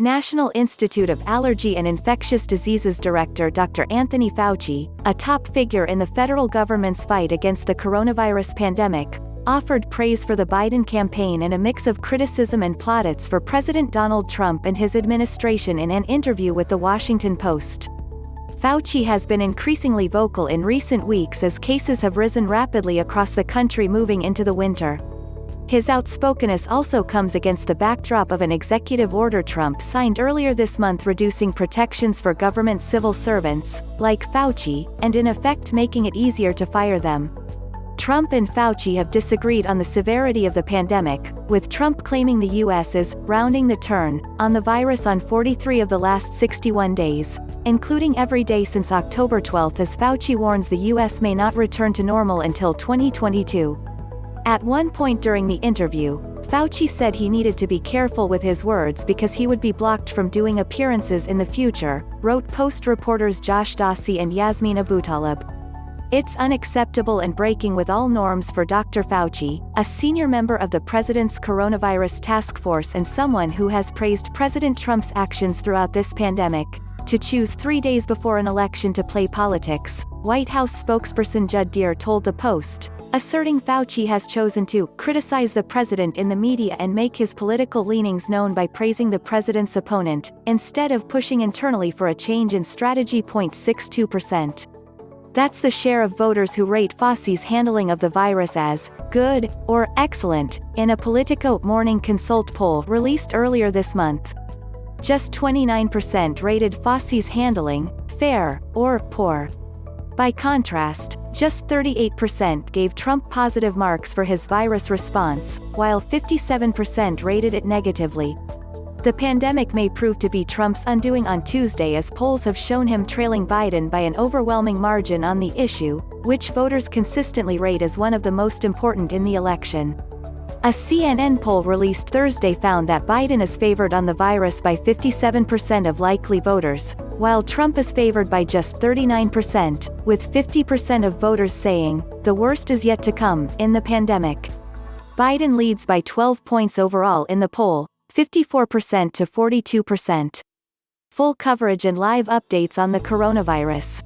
National Institute of Allergy and Infectious Diseases Director Dr. Anthony Fauci, a top figure in the federal government's fight against the coronavirus pandemic, offered praise for the Biden campaign and a mix of criticism and plaudits for President Donald Trump and his administration in an interview with The Washington Post. Fauci has been increasingly vocal in recent weeks as cases have risen rapidly across the country moving into the winter. His outspokenness also comes against the backdrop of an executive order Trump signed earlier this month reducing protections for government civil servants, like Fauci, and in effect making it easier to fire them. Trump and Fauci have disagreed on the severity of the pandemic, with Trump claiming the U.S. is rounding the turn on the virus on 43 of the last 61 days, including every day since October 12, as Fauci warns the U.S. may not return to normal until 2022. At one point during the interview, Fauci said he needed to be careful with his words because he would be blocked from doing appearances in the future, wrote Post reporters Josh Dawsey and Yasmeen Abutaleb. It's unacceptable and breaking with all norms for Dr. Fauci, a senior member of the president's coronavirus task force and someone who has praised President Trump's actions throughout this pandemic, to choose 3 days before an election to play politics, White House spokesperson Judd Deere told the Post, asserting Fauci has chosen to criticize the president in the media and make his political leanings known by praising the president's opponent, instead of pushing internally for a change in strategy. 0.62%. That's the share of voters who rate Fauci's handling of the virus as good or excellent, in a Politico Morning Consult poll released earlier this month. Just 29% rated Fauci's handling fair or poor. By contrast, just 38% gave Trump positive marks for his virus response, while 57% rated it negatively. The pandemic may prove to be Trump's undoing on Tuesday, as polls have shown him trailing Biden by an overwhelming margin on the issue, which voters consistently rate as one of the most important in the election. A CNN poll released Thursday found that Biden is favored on the virus by 57% of likely voters, while Trump is favored by just 39%, with 50% of voters saying, the worst is yet to come, in the pandemic. Biden leads by 12 points overall in the poll, 54% to 42%. Full coverage and live updates on the coronavirus.